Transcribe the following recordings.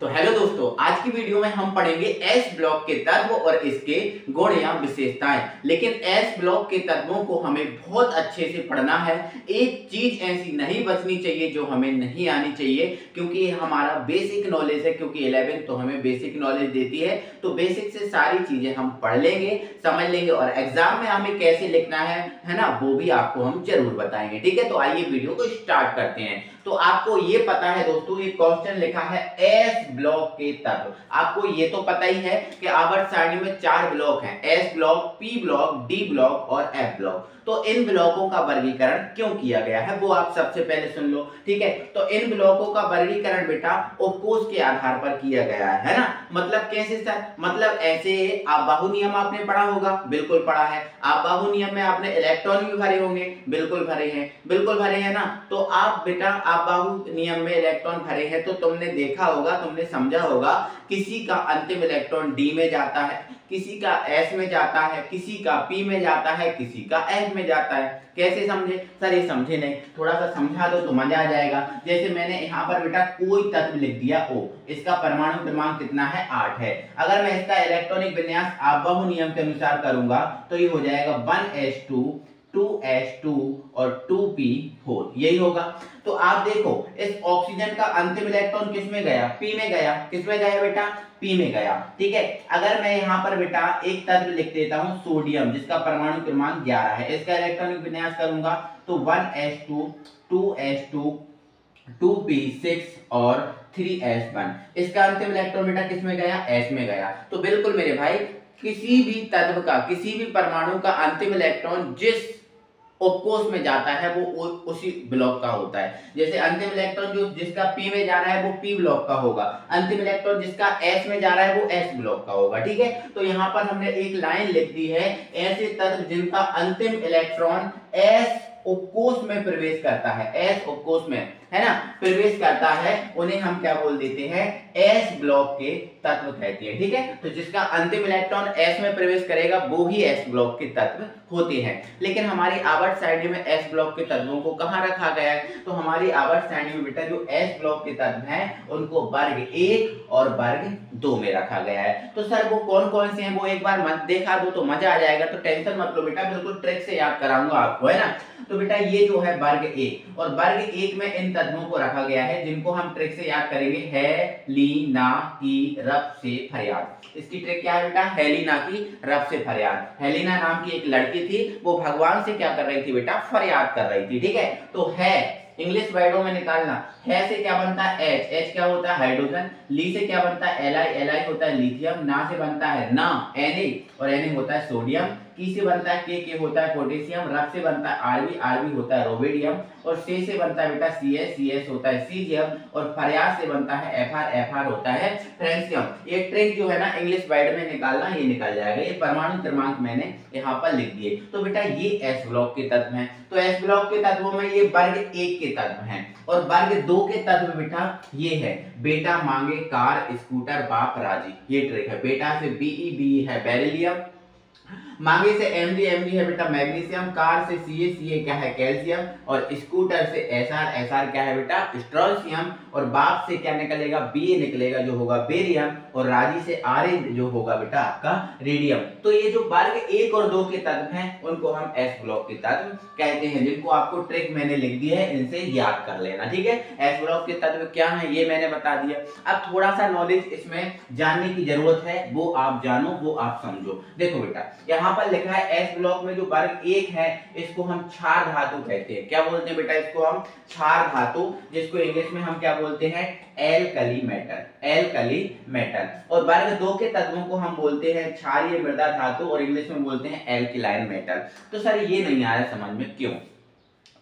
तो हेलो दोस्तों, आज की वीडियो में हम पढ़ेंगे एस ब्लॉक के तत्व और इसके गुण या विशेषताएं। लेकिन एस ब्लॉक के तत्वों को हमें बहुत अच्छे से पढ़ना है। एक चीज ऐसी नहीं बचनी चाहिए जो हमें नहीं आनी चाहिए, क्योंकि ये हमारा बेसिक नॉलेज है। क्योंकि 11 तो हमें बेसिक नॉलेज देती है, तो बेसिक से सारी चीजें हम पढ़ लेंगे, समझ लेंगे और एग्जाम में हमें कैसे लिखना है ना, वो भी आपको हम जरूर बताएंगे। ठीक है, तो आइए वीडियो को स्टार्ट करते हैं। तो आपको ये पता है दोस्तों, ये क्वेश्चन लिखा है एस ब्लॉक के तत्व। आपको ये तो पता ही है कि आवर्त सारणी में 4 ब्लॉक हैं, S block, P block, D block और एफ ब्लॉक। तो इन ब्लॉकों का वर्गीकरण क्यों किया गया है वो आप सबसे पहले सुन लो। ठीक है, तो इन ब्लॉकों का वर्गीकरण बेटा उपकोष के आधार पर किया गया है ना। मतलब कैसे सर? मतलब ऐसे, आप बाहु नियम आपने पढ़ा होगा, बिल्कुल पढ़ा है। आप बाहु नियम में आपने इलेक्ट्रॉन भी भरे होंगे, बिल्कुल भरे हैं, बिल्कुल भरे हैं ना। तो आप बेटा, आप बाहु नियम में इलेक्ट्रॉन भरे हैं तो तुमने देखा होगा, तुमने समझा होगा, किसी का अंतिम इलेक्ट्रॉन डी में जाता है, किसी का एस में जाता है, किसी का पी में जाता है, किसी का एफ में जाता है। कैसे समझे सर? ये समझे नहीं, थोड़ा सा समझा दो तो मजा आ जाएगा। जैसे मैंने यहाँ पर बेटा कोई तत्व लिख दिया O, इसका परमाणु क्रमांक कितना है? 8 है। अगर मैं इसका इलेक्ट्रॉनिक विन्यास आबहु नियम के अनुसार करूंगा तो ये हो जाएगा 1s2 2s2 और 2p4, यही होगा। तो आप देखो, इस ऑक्सीजन का अंतिम इलेक्ट्रॉन किस में गया? पी में गया। किस में गया बेटा? पी में गया। ठीक है, अगर मैं यहाँ पर बेटा एक तत्व लिख देता हूं सोडियम, जिसका परमाणु क्रमांक 11 है, इसका इलेक्ट्रॉनिक विन्यास करूंगा तो 1s2 2s2 2p6 और 3s1। इसका अंतिम इलेक्ट्रॉन बेटा किस में गया? एस में गया। तो बिल्कुल मेरे भाई, किसी भी तत्व का, किसी भी परमाणु का अंतिम इलेक्ट्रॉन जिस उपकोष में जाता है वो उसी ब्लॉक का होता है। जैसे अंतिम इलेक्ट्रॉन जो जिसका पी में जा रहा है वो पी ब्लॉक का होगा, अंतिम इलेक्ट्रॉन जिसका एस में जा रहा है वो एस ब्लॉक का होगा। ठीक है, तो यहाँ पर हमने एक लाइन लिख दी है, ऐसे तत्व जिनका अंतिम इलेक्ट्रॉन एस उपकोष में प्रवेश करता है, एस उपकोष में है ना प्रवेश करता है, उन्हें हम क्या बोल देते हैं? एस ब्लॉक के तत्व कहते हैं। ठीक है, तो जिसका अंतिम इलेक्ट्रॉन एस में प्रवेश करेगा वो ही एस ब्लॉक के तत्व होते हैं। लेकिन हमारी आवर्त सारणी में एस ब्लॉक के तत्वों को कहां रखा गया है? तो हमारी आवर्त सारणी में बेटा जो एस ब्लॉक के तत्व हैं उनको वर्ग 1 और वर्ग 2 में रखा गया है। तो सर वो कौन कौन से हैं वो एक बार मत देखा दो तो मजा आ जाएगा। तो टेंशन मत लो बेटा, बिल्कुल ट्रिक से याद कराऊंगा आपको, है ना। तो बेटा ये जो है वर्ग 1, और वर्ग 1 में इन तत्वों को रखा गया है जिनको हम ट्रिक से याद करेंगे। हेलिना की रब से फरियाद। इसकी ट्रिक क्या है बेटा? हेलिना की रब से फरियाद। हेलिना नाम की एक लड़की थी, वो भगवान से क्या कर रही थी बेटा? फरियाद कर रही थी। ठीक है, तो है इंग्लिश वर्डों में निकालना। है से क्या बनता है? एच, एच क्या होता है? हाइड्रोजन। ली से क्या बनता है? एल आई, एल आई होता है लिथियम। ना से बनता है ना, Na, और Na होता है सोडियम। की से बनता है के होता है पोटेशियम। रफ से बनता है आरबी, आरबी होता है रोवेडियम। और से बनता है बेटा सी एस होता है सीजियम। और फरियाद से बनता है एफ आर होता है फ्रेंसियम। ये ट्रिक जो है ना इंग्लिश वर्ड में निकालना, ये निकल जाएगा। ये परमाणु क्रमांक मैंने यहाँ पर लिख दिए। तो बेटा ये एस ब्लॉक के तत्व हैं। तो एस ब्लॉक के तत्वों में ये वर्ग 1 के तत्व हैं। और वर्ग 2 के तत्व बेटा ये है, बेटा मांगे कार स्कूटर बाप राजी, ये ट्रिक है। बेटा से बी है बेरिलियम, मांगे से एमजी है बेटा मैग्नीशियम। कार से सी क्या है? कैल्शियम। और स्कूटर से एस आर क्या है बेटा? स्ट्रोंशियम। और बाप से क्या निकलेगा? बी निकलेगा जो होगा बेरियम। और राजी से आर जो होगा बेटा आपका रेडियम। तो ये जो वर्ग 1 और 2 के तत्व हैं उनको हम एस ब्लॉक के तत्व कहते हैं, जिनको आपको ट्रिक मैंने लिख दी है, इनसे याद कर लेना। ठीक है, एस ब्लॉक के तत्व क्या है ये मैंने बता दिया। अब थोड़ा सा नॉलेज इसमें जानने की जरूरत है, वो आप जानो, वो आप समझो। देखो बेटा, यहाँ पर लिखा है एस ब्लॉक में जो वर्ग 1 है इसको हम क्षार धातु कहते हैं। क्या बोलते हैं बेटा? इसको हम क्षार धातु, जिसको इंग्लिश में हम क्या बोलते हैं? Alkali metal, alkali metal. और वर्ग 2 के तत्वों को हम बोलते हैं क्षारीय मृदा धातु, और इंग्लिश में बोलते हैं एल्किलाइन मेटल। तो सर ये नहीं आ रहा समझ में, क्यों?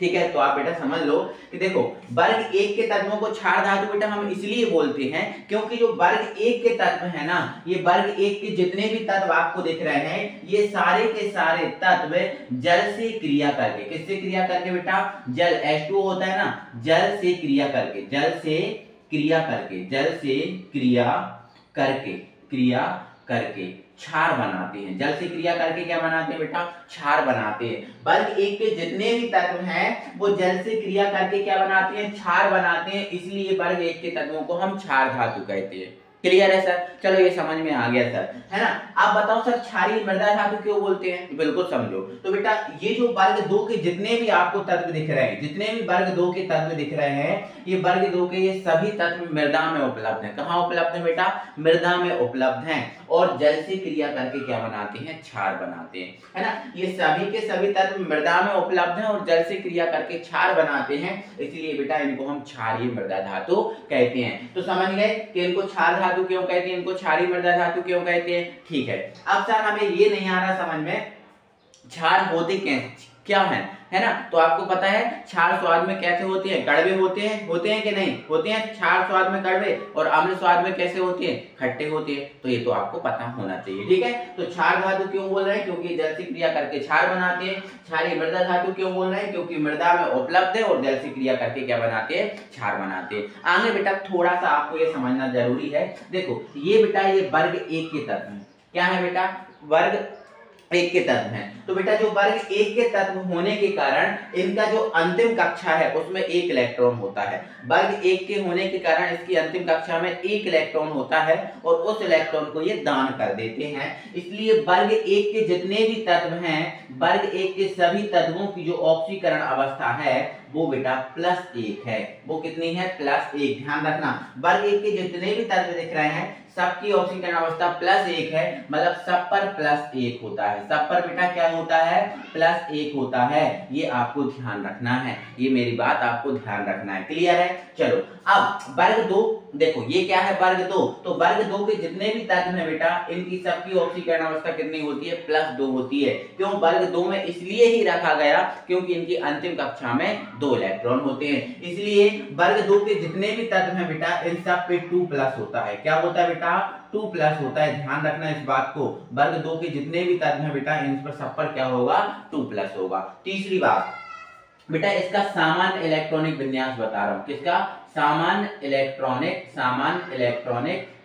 ठीक है, तो आप बेटा समझ लो कि देखो, वर्ग 1 के तत्वों को क्षार धातु बेटा हम इसलिए बोलते हैं क्योंकि जो वर्ग 1 के तत्व है ना, ये वर्ग 1 के जितने भी तत्व आपको दिख रहे हैं, ये सारे के सारे तत्व जल से क्रिया करके, किससे क्रिया करके बेटा? जल, H2O होता है ना, जल से क्रिया करके, जल से क्रिया करके, जल से क्रिया करके क्षार बनाते हैं। जल से क्रिया करके क्या बनाते हैं बेटा? क्षार बनाते हैं। वर्ग एक के जितने भी तत्व हैं वो जल से क्रिया करके क्या बनाते हैं? क्षार बनाते हैं, इसलिए वर्ग एक के तत्वों को हम क्षार धातु कहते हैं। क्लियर है सर? चलो ये समझ में आ गया सर, है ना। आप बताओ सर क्षारीय मृदा धातु क्यों बोलते हैं? बिल्कुल समझो। तो बेटा ये जो वर्ग दो के जितने भी आपको तत्व दिख रहे हैं, जितने भी वर्ग दो के तत्व दिख रहे हैं, ये वर्ग दो के ये सभी तत्व मृदा में उपलब्ध हैं। कहाँ उपलब्ध है बेटा? मृदा में उपलब्ध हैं और जल से क्रिया करके क्या बनाते हैं? क्षार बनाते हैं, है ना। ये सभी के सभी तत्व मृदा में उपलब्ध हैं और जल से क्रिया करके क्षार बनाते हैं, इसलिए बेटा इनको हम क्षारीय मृदा धातु कहते हैं। तो समझ गए कि इनको क्षार धातु क्यों कहते हैं, इनको क्षारीय मृदा धातु क्यों कहते हैं? ठीक है। अब सर हमें ये नहीं आ रहा समझ में क्षार होते क्या है ना। तो आपको पता है क्षार स्वाद में कैसे होते हैं? कड़वे होते हैं कि नहीं होते हैं? क्षार स्वाद में कड़वे और अम्ल स्वाद में कैसे होते हैं? खट्टे होते हैं। तो ये तो आपको पता होना चाहिए, ठीक है। तो क्षार धातु क्यों बोल रहे हैं? क्योंकि जल से क्रिया करके क्षार बनाते हैं। क्षारीय मृदा धातु क्यों बोल रहे हैं? क्योंकि मृदा में उपलब्ध है और जल से क्रिया करके क्या बनाते हैं? क्षार बनाते हैं। आगे बेटा थोड़ा सा आपको ये समझना जरूरी है। देखो ये बेटा ये वर्ग एक के तत्व है। क्या है बेटा? वर्ग एक के तत्व हैं। तो बेटा जो वर्ग एक के तत्व होने के कारण इनका जो अंतिम कक्षा है उसमें एक इलेक्ट्रॉन होता है। वर्ग एक के होने के कारण इसकी अंतिम कक्षा में एक इलेक्ट्रॉन होता है और उस इलेक्ट्रॉन को ये दान कर देते हैं। इसलिए वर्ग एक के जितने भी तत्व हैं, वर्ग एक के सभी तत्वों की जो ऑक्सीकरण अवस्था है वो बेटा +1 है। वो कितनी है? +1। ध्यान रखना वर्ग एक के जितने भी तत्व दिख रहे हैं सबकी ऑक्सीकरण अवस्था +1 है, मतलब सब पर +1 होता है। सब पर बेटा क्या होता है? +1 होता है। ये आपको ध्यान रखना है, ये मेरी बात आपको ध्यान रखना है। क्लियर है? चलो अब वर्ग दो देखो ये क्या है? वर्ग दो। तो वर्ग दो के जितने भी तत्व हैं बेटा इनकी सबकी ऑक्सीकरण अवस्था कितनी होती है? +2 होती है। क्यों? वर्ग दो में इसलिए ही रखा गया क्योंकि इनकी अंतिम कक्षा में 2 इलेक्ट्रॉन होते हैं। इसलिए वर्ग दो के जितने भी तत्व हैं बेटा इन सब पे 2+ होता है। क्या होता है बेटा? 2+ होता है। ध्यान रखना इस बात को। वर्ग दो के जितने भी तत्व हैं बेटा इन पर सब पर क्या होगा? 2+ होगा। तीसरी बात बेटा इसका सामान्य इलेक्ट्रॉनिक विन्यास बता रहा हूं। किसका? सामान्य इलेक्ट्रॉनिक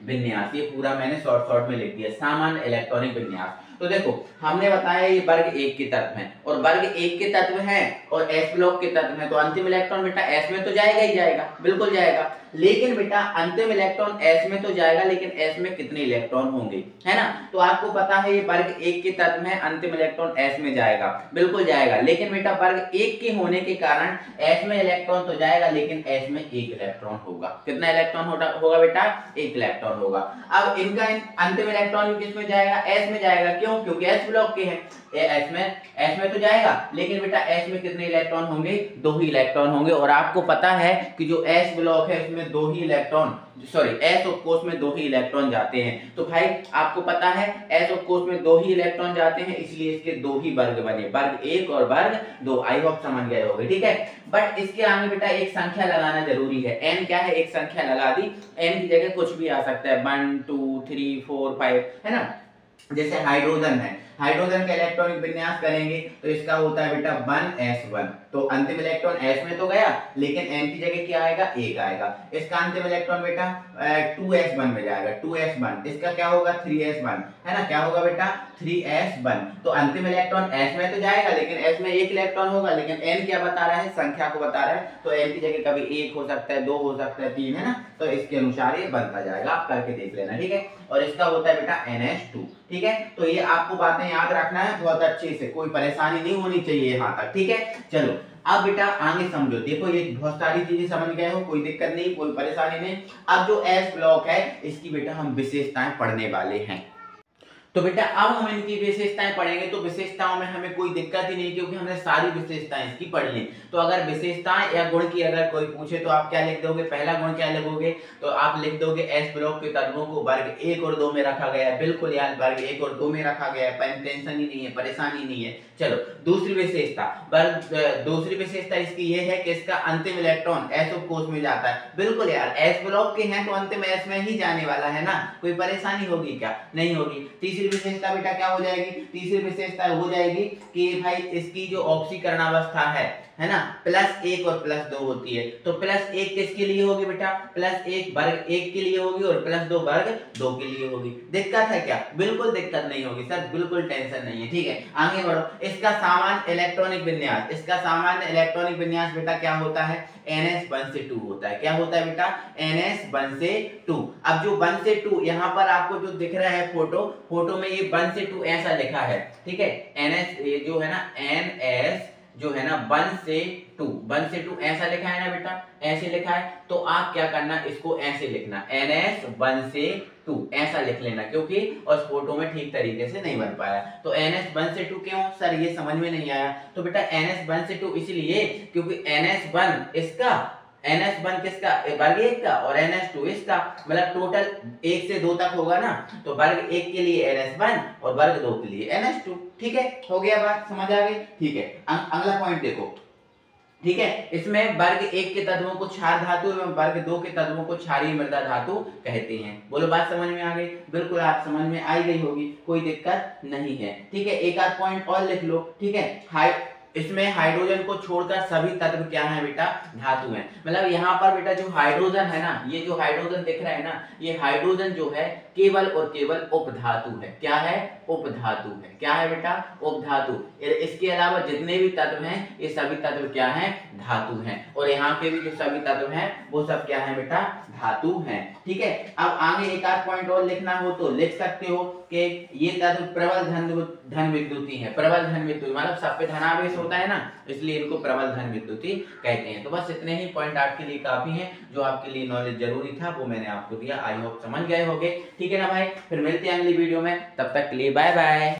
विन्यास। ये पूरा मैंने शॉर्ट में लिख दिया, सामान्य इलेक्ट्रॉनिक विन्यास। तो देखो हमने बताया ये वर्ग एक के तत्व हैं और वर्ग एक के तत्व हैं और एस ब्लॉक के तत्व हैं, तो अंतिम इलेक्ट्रॉन बेटा एस में तो जाएगा ही जाएगा, बिल्कुल जाएगा। लेकिन बेटा अंतिम इलेक्ट्रॉन एस में तो जाएगा, लेकिन एस में कितने इलेक्ट्रॉन होंगे, है ना। तो आपको पता है ये वर्ग एक के तत्व है, अंतिम इलेक्ट्रॉन एस में जाएगा, बिल्कुल जाएगा। लेकिन बेटा वर्ग एक के होने के कारण एस में इलेक्ट्रॉन तो जाएगा लेकिन एस में एक इलेक्ट्रॉन होगा। कितना इलेक्ट्रॉन होगा बेटा? एक इलेक्ट्रॉन होगा। अब इनका अंतिम इलेक्ट्रॉन किस में जाएगा? एस में जाएगा। क्यों? क्योंकि एस ब्लॉक के हैं। एस में तो जाएगा लेकिन बेटा एस में कितने इलेक्ट्रॉन होंगे? 2 ही इलेक्ट्रॉन होंगे। और आपको पता है कि जो एस ब्लॉक है इसमें 2 ही electron, sorry S of course में 2 ही इलेक्ट्रॉन जाते हैं। तो भाई आपको पता है एस ऑफ कोर्स में 2 ही इलेक्ट्रॉन जाते हैं, इसलिए इसके 2 ही वर्ग बने, वर्ग 1 और वर्ग 2। आई होप समझ गए होंगे, ठीक है। बट इसके आगे बेटा एक संख्या लगाना जरूरी है। एन क्या है? एक संख्या लगा दी। एन की जगह कुछ भी आ सकता है, 1 2 3 4 5, है ना। जैसे हाइड्रोजन है, हाइड्रोजन का इलेक्ट्रॉनिक विन्यास करेंगे तो इसका होता है बेटा 1s1। तो अंतिम इलेक्ट्रॉन s में तो गया लेकिन n की जगह क्या आएगा? 1 आएगा। इसका अंतिम इलेक्ट्रॉन बेटा 2s1 में जाएगा, 2s1। इसका क्या होगा? 3s1, है ना। क्या होगा बेटा? 3s1। तो अंतिम इलेक्ट्रॉन s में तो जाएगा लेकिन s में 1 इलेक्ट्रॉन होगा, लेकिन n क्या बता रहा है? संख्या को बता रहा है। तो n की जगह कभी 1 हो सकता है, 2 हो सकता है, 3, है ना। तो इसके अनुसार ये बनता जाएगा, आप करके देख लेना, ठीक है। और इसका होता है बेटा NH2, ठीक है। तो ये आपको बातें याद रखना है बहुत अच्छे से, कोई परेशानी नहीं होनी चाहिए यहाँ तक, ठीक है। चलो अब बेटा आगे समझो। देखो ये बहुत सारी चीजें समझ गए हो, कोई दिक्कत नहीं, कोई परेशानी नहीं। अब जो एस ब्लॉक है इसकी बेटा हम विशेषताएं पढ़ने वाले हैं। तो बेटा अब हम इनकी विशेषताएं पढ़ेंगे तो विशेषताओं में हमें कोई दिक्कत ही नहीं, क्योंकि हमने सारी विशेषताएं इसकी पढ़ ली। तो अगर विशेषताएं या गुण की अगर कोई पूछे तो आप क्या लिख दोगे? पहला गुण क्या लिखोगे? तो आप लिख दोगे एस ब्लॉक के तत्वों को वर्ग 1 और 2 में रखा गया है। बिल्कुल यार, वर्ग 1 और 2 में रखा गया है, टेंशन ही नहीं है, परेशानी नहीं है। चलो दूसरी विशेषता, दूसरी विशेषता इसकी ये है कि इसका अंतिम इलेक्ट्रॉन एस ऑफ कोर्स में जाता है। बिल्कुल यार, एस ब्लॉक के हैं तो अंतिम एस में ही जाने वाला है ना, कोई परेशानी होगी क्या? नहीं होगी। तीसरी विशेषता बेटा क्या हो जाएगी, तीसरी विशेषता हो जाएगी कि भाई इसकी जो ऑक्सीकरण अवस्था है ना, +1 और +2 होती है। तो +1 किसके लिए होगी बेटा, +1 वर्ग 1 के लिए होगी और +2 वर्ग 2 के लिए होगी। दिक्कत है क्या, बिल्कुल दिक्कत नहीं होगी सर, बिल्कुल टेंशन नहीं है। ठीक है, आगे बढ़ो। इसका सामान्य इलेक्ट्रॉनिक विन्यास, इसका सामान्य इलेक्ट्रॉनिक विन्यास बेटा क्या होता है, NS1 से 2 होता है। क्या होता है बेटा, NS1 से 2। अब जो 1 से 2 यहाँ पर आपको जो दिख रहा है फोटो में ये 1 से 2 ऐसा लिखा है। ठीक है, NS ये जो है ना NS जो है ना 1 से 2 ऐसा लिखा है ना बेटा, ऐसे लिखा है। तो आप क्या करना, इसको ऐसे लिखना NS1 से 2 ऐसा लिख लेना, क्योंकि उस फोटो में ठीक तरीके से नहीं बन पाया। तो NS1 से 2 क्यों सर, ये समझ में नहीं आया। तो बेटा NS1 से 2 इसलिए क्योंकि NS1 इसका, NS1 किसका, वर्ग 1 का, और NS2 इसका, मतलब टोटल 1 से 2 तक होगा ना। तो वर्ग 1 के लिए NS1 और वर्ग 2 के लिए NS2। ठीक है, हो गया, बात समझ आ गई। ठीक है, अगला पॉइंट देखो। ठीक है, इसमें वर्ग 1 के तत्वों को क्षार धातु एवं वर्ग 2 के तत्वों को क्षारीय मृदा धातु कहते हैं। बोलो, बात समझ में आ गई, बिल्कुल आप समझ में आई गई होगी, कोई दिक्कत नहीं है। ठीक है, एक आध पॉइंट और लिख लो। ठीक है, इसमें हाइड्रोजन को छोड़कर सभी तत्व क्या है बेटा, धातु हैं। मतलब यहाँ पर बेटा जो हाइड्रोजन है ना, ये जो हाइड्रोजन दिख रहा है ना, ये हाइड्रोजन जो है केवल और केवल उपधातु है। क्या है, उपधातु है। क्या है बेटा, उपधातु। इसके अलावा जितने भी तत्व हैं ये सभी तत्व क्या हैं, धातु हैं। और यहाँ के भी जो सभी तत्व हैं वो सब क्या है बेटा, धातु हैं। ठीक है, अब आगे एक आध पॉइंट और लिखना हो तो लिख सकते हो कि ये तत्व प्रबल धन विद्युती है। प्रबल धन विद्युत मतलब सब पे धनावेश होता है ना, इसलिए इनको प्रबल धन विद्युती कहते हैं। तो बस इतने ही पॉइंट आपके लिए काफी हैं, जो आपके लिए नॉलेज जरूरी था वो मैंने आपको दिया। आई होप समझ गए होंगे। ठीक है ना भाई, फिर मिलते हैं अगली वीडियो में, तब तक के लिए बाय बाय।